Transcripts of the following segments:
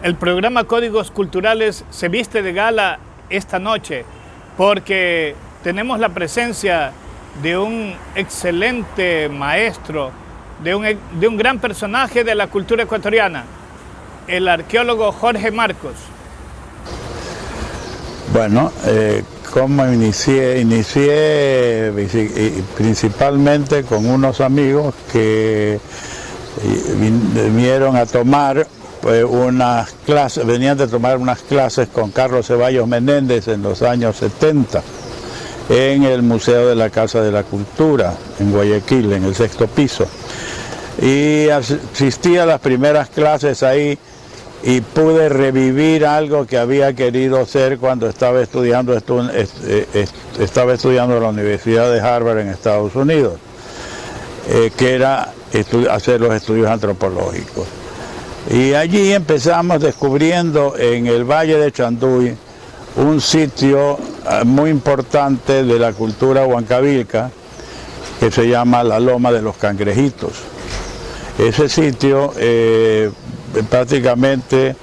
El programa Códigos Culturales se viste de gala esta noche porque tenemos la presencia de un excelente maestro, de un gran personaje de la cultura ecuatoriana, el arqueólogo Jorge Marcos. Bueno, como inicié principalmente con unos amigos que vinieron a tomar unas clases, venían de tomar unas clases con Carlos Ceballos Menéndez en los años 70 en el Museo de la Casa de la Cultura en Guayaquil, en el 6º piso. Y asistí a las primeras clases ahí y pude revivir algo que había querido hacer cuando estaba estudiando en la Universidad de Harvard en Estados Unidos, que era hacer los estudios antropológicos. Y allí empezamos descubriendo en el Valle de Chanduy un sitio muy importante de la cultura huancavilca que se llama la Loma de los Cangrejitos. Ese sitio prácticamente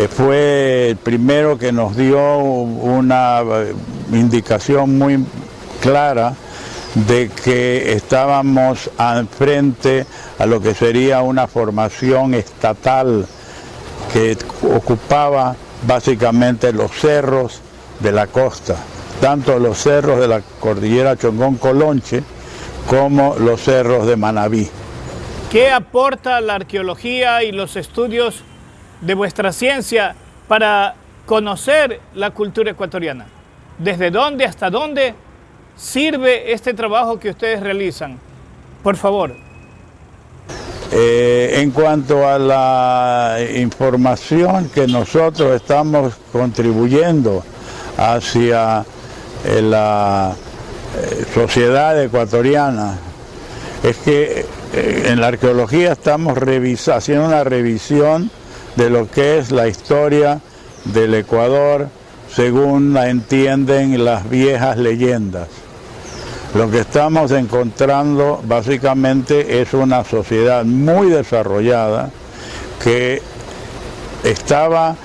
fue el primero que nos dio una indicación muy clara de que estábamos frente a lo que sería una formación estatal que ocupaba básicamente los cerros de la costa, tanto los cerros de la cordillera Chongón-Colonche como los cerros de Manabí. ¿Qué aporta la arqueología y los estudios de vuestra ciencia para conocer la cultura ecuatoriana? ¿Desde dónde hasta dónde sirve este trabajo que ustedes realizan? Por favor. En cuanto a la información que nosotros estamos contribuyendo hacia la sociedad ecuatoriana, es que en la arqueología estamos haciendo una revisión de lo que es la historia del Ecuador según la entienden las viejas leyendas. Lo que estamos encontrando básicamente es una sociedad muy desarrollada que estaba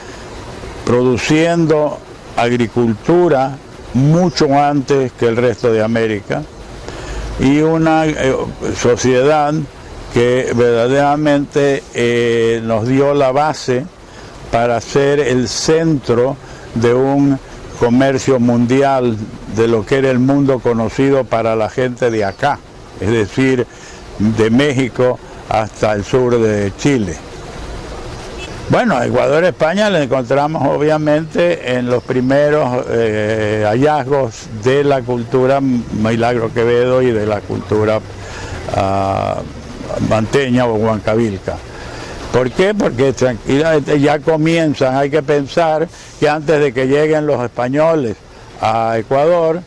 produciendo agricultura mucho antes que el resto de América y una sociedad que verdaderamente nos dio la base para ser el centro de un comercio mundial de lo que era el mundo conocido para la gente de acá, es decir, de México hasta el sur de Chile. Bueno, a Ecuador, España le encontramos obviamente en los primeros hallazgos de la cultura Milagro Quevedo y de la cultura manteña o huancavilca. ¿Por qué? Porque tranquilamente ya comienzan, hay que pensar que antes de que lleguen los españoles a Ecuador,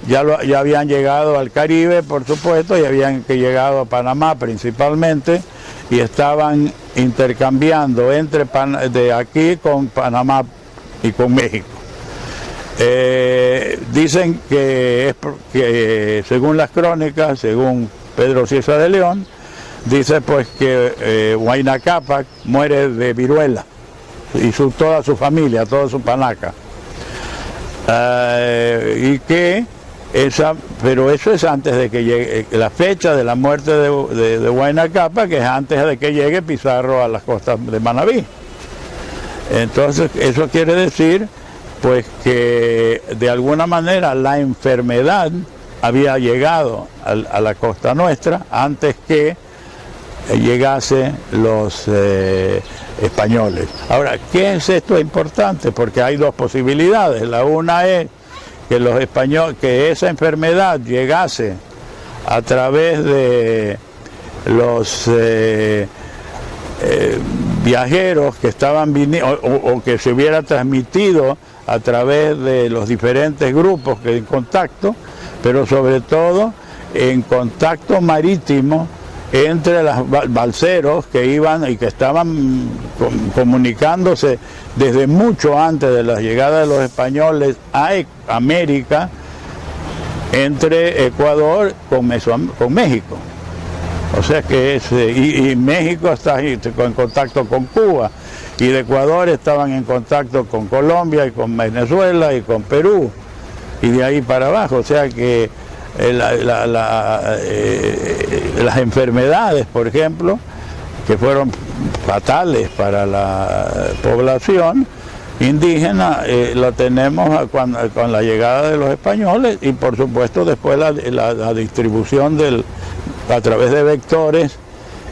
ya habían llegado al Caribe, por supuesto, y habían llegado a Panamá principalmente, y estaban intercambiando de aquí con Panamá y con México. Dicen que según las crónicas, según Pedro Cieza de León, dice pues que Huayna Cápac muere de viruela y toda su familia, toda su panaca. Pero eso es antes de que llegue, la fecha de la muerte de Huayna Cápac, que es antes de que llegue Pizarro a las costas de Manabí. Entonces eso quiere decir pues que de alguna manera la enfermedad había llegado a la costa nuestra antes que llegase los españoles. Ahora, ¿qué es esto importante? Porque hay dos posibilidades. La una es que esa enfermedad llegase a través de los viajeros que estaban viniendo o que se hubiera transmitido a través de los diferentes grupos que en contacto, pero sobre todo en contacto marítimo entre los balseros que iban y que estaban comunicándose desde mucho antes de la llegada de los españoles a América, entre Ecuador con México. O sea que y México está en contacto con Cuba. y de Ecuador estaban en contacto con Colombia y con Venezuela y con Perú, y de ahí para abajo. O sea que las enfermedades, por ejemplo, que fueron fatales para la población indígena, lo tenemos con la llegada de los españoles, y por supuesto después la distribución a través de vectores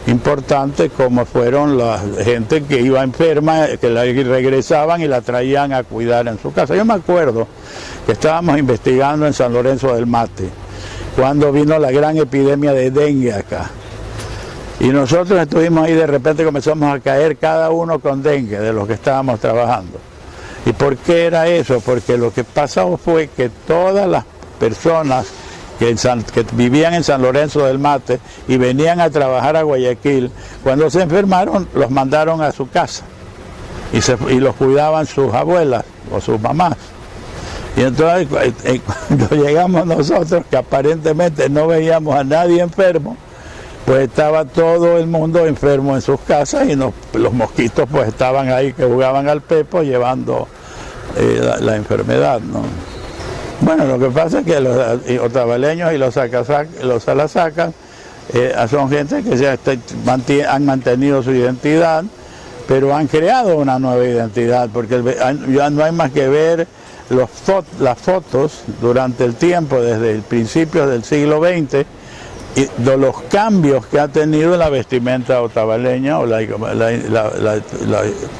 importantes, como fueron la gente que iba enferma, que la regresaban y la traían a cuidar en su casa. Yo me acuerdo que estábamos investigando en San Lorenzo del Mate, cuando vino la gran epidemia de dengue acá. Y nosotros estuvimos ahí, de repente comenzamos a caer cada uno con dengue de los que estábamos trabajando. ¿Y por qué era eso? Porque lo que pasó fue que todas las personas que vivían en San Lorenzo del Mate y venían a trabajar a Guayaquil, cuando se enfermaron los mandaron a su casa y los cuidaban sus abuelas o sus mamás. Y entonces cuando llegamos nosotros, que aparentemente no veíamos a nadie enfermo, pues estaba todo el mundo enfermo en sus casas, y los mosquitos pues estaban ahí, que jugaban al pepo llevando la enfermedad, ¿no? Bueno, lo que pasa es que los otavaleños y los salasacas son gente que han mantenido su identidad, pero han creado una nueva identidad, porque ya no hay más que ver las fotos durante el tiempo, desde el principio del siglo XX, y de los cambios que ha tenido la vestimenta otavaleña o la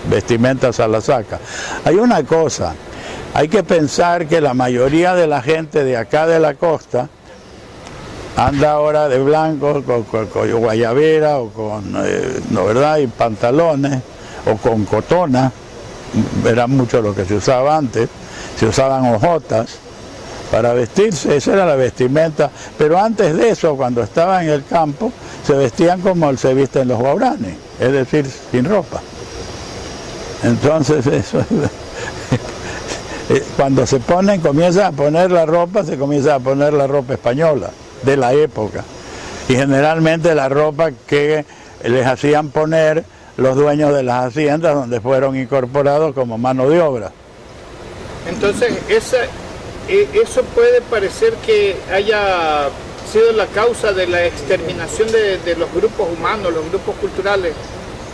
vestimenta salasaca. Hay una cosa, hay que pensar que la mayoría de la gente de acá de la costa anda ahora de blanco, con guayabera o con, ¿no, verdad?, y pantalones, o con cotona. Era mucho lo que se usaba antes. Se usaban hojotas para vestirse, esa era la vestimenta, pero antes de eso, cuando estaban en el campo, se vestían como se visten los guaraníes, es decir, sin ropa. Entonces, eso, cuando comienzan a poner la ropa, se comienza a poner la ropa española de la época, y generalmente la ropa que les hacían poner los dueños de las haciendas donde fueron incorporados como mano de obra. Entonces, eso puede parecer que haya sido la causa de la exterminación de los grupos humanos, los grupos culturales.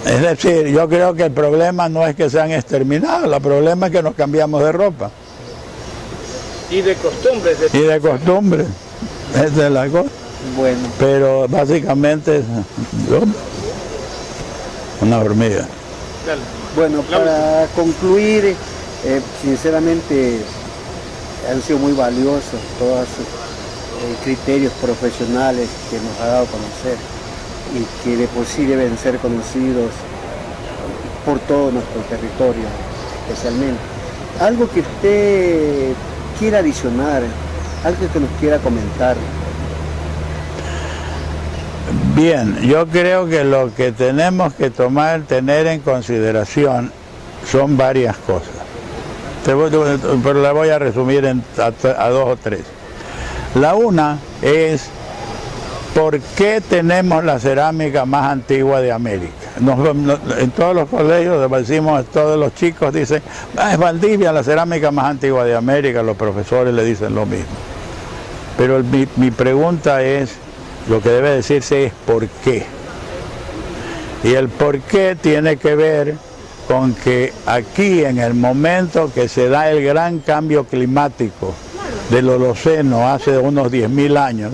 Es decir, yo creo que el problema no es que sean exterminados, el problema es que nos cambiamos de ropa. Y de costumbres. Y de costumbres, esa es la cosa. Bueno. Pero básicamente es una hormiga. Dale. Bueno, para concluir, sinceramente han sido muy valiosos todos sus criterios profesionales que nos ha dado a conocer, y que de por sí deben ser conocidos por todo nuestro territorio, especialmente. Algo que usted quiera adicionar, algo que nos quiera comentar. Bien, yo creo que lo que tenemos que tener en consideración son varias cosas, pero la voy a resumir a dos o tres. La una es: ¿por qué tenemos la cerámica más antigua de América? En todos los colegios decimos, todos los chicos dicen, es Valdivia la cerámica más antigua de América, los profesores le dicen lo mismo. Pero mi pregunta es, lo que debe decirse es ¿por qué? Y el por qué tiene que ver con que aquí, en el momento que se da el gran cambio climático del Holoceno hace unos 10.000 años,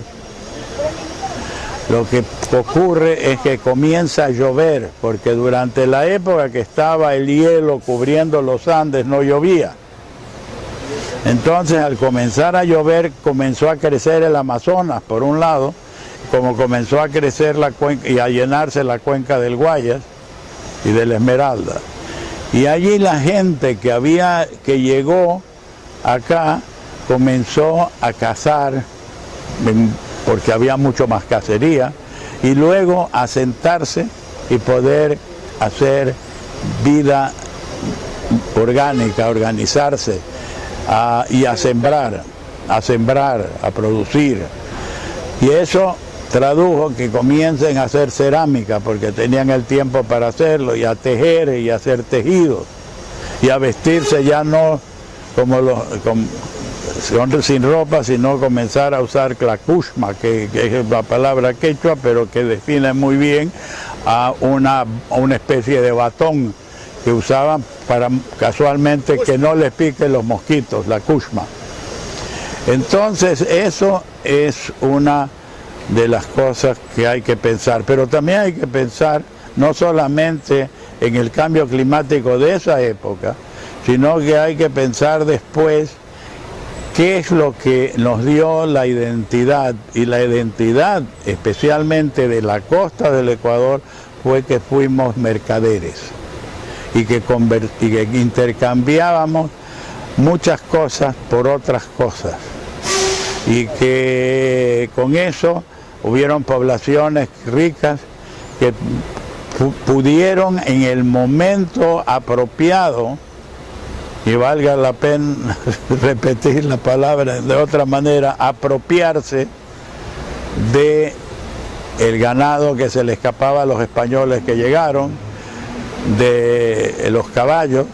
lo que ocurre es que comienza a llover, porque durante la época que estaba el hielo cubriendo los Andes no llovía. Entonces, al comenzar a llover, comenzó a crecer el Amazonas, por un lado, como comenzó a crecer la cuenca y a llenarse la cuenca del Guayas y del Esmeralda. Y allí la gente que llegó acá comenzó a cazar, porque había mucho más cacería, y luego a sentarse y poder hacer vida orgánica, organizarse y a sembrar, a producir. Y eso tradujo que comiencen a hacer cerámica porque tenían el tiempo para hacerlo, y a tejer y a hacer tejidos, y a vestirse ya no sin ropa, sino comenzar a usar clacushma, que es la palabra quechua, pero que define muy bien a una especie de batón que usaban para casualmente que no les piquen los mosquitos, la cushma. Entonces eso es una de las cosas que hay que pensar, pero también hay que pensar no solamente en el cambio climático de esa época, sino que hay que pensar después qué es lo que nos dio la identidad, y la identidad especialmente de la costa del Ecuador fue que fuimos mercaderes y que intercambiábamos muchas cosas por otras cosas, y que con eso hubieron poblaciones ricas que pudieron en el momento apropiado, y valga la pena repetir la palabra de otra manera, apropiarse de el ganado que se le escapaba a los españoles que llegaron, de los caballos,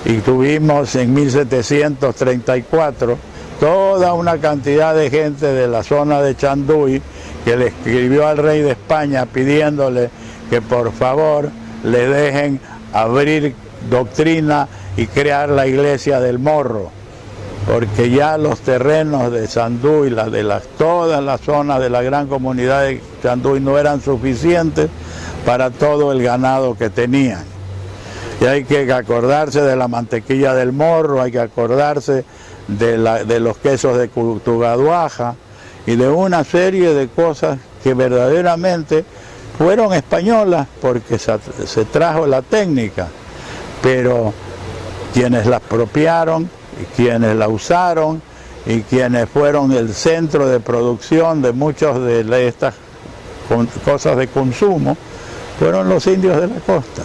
y tuvimos en 1734 toda una cantidad de gente de la zona de Chanduy que le escribió al rey de España pidiéndole que por favor le dejen abrir doctrina y crear la iglesia del Morro, porque ya los terrenos de Chanduy, todas las zonas de la gran comunidad de Chanduy no eran suficientes para todo el ganado que tenían. Y hay que acordarse de la mantequilla del Morro, hay que acordarse de los quesos de Tugaduaja y de una serie de cosas que verdaderamente fueron españolas porque se trajo la técnica, pero quienes la apropiaron, y quienes la usaron, y quienes fueron el centro de producción de muchas de estas cosas de consumo, fueron los indios de la costa.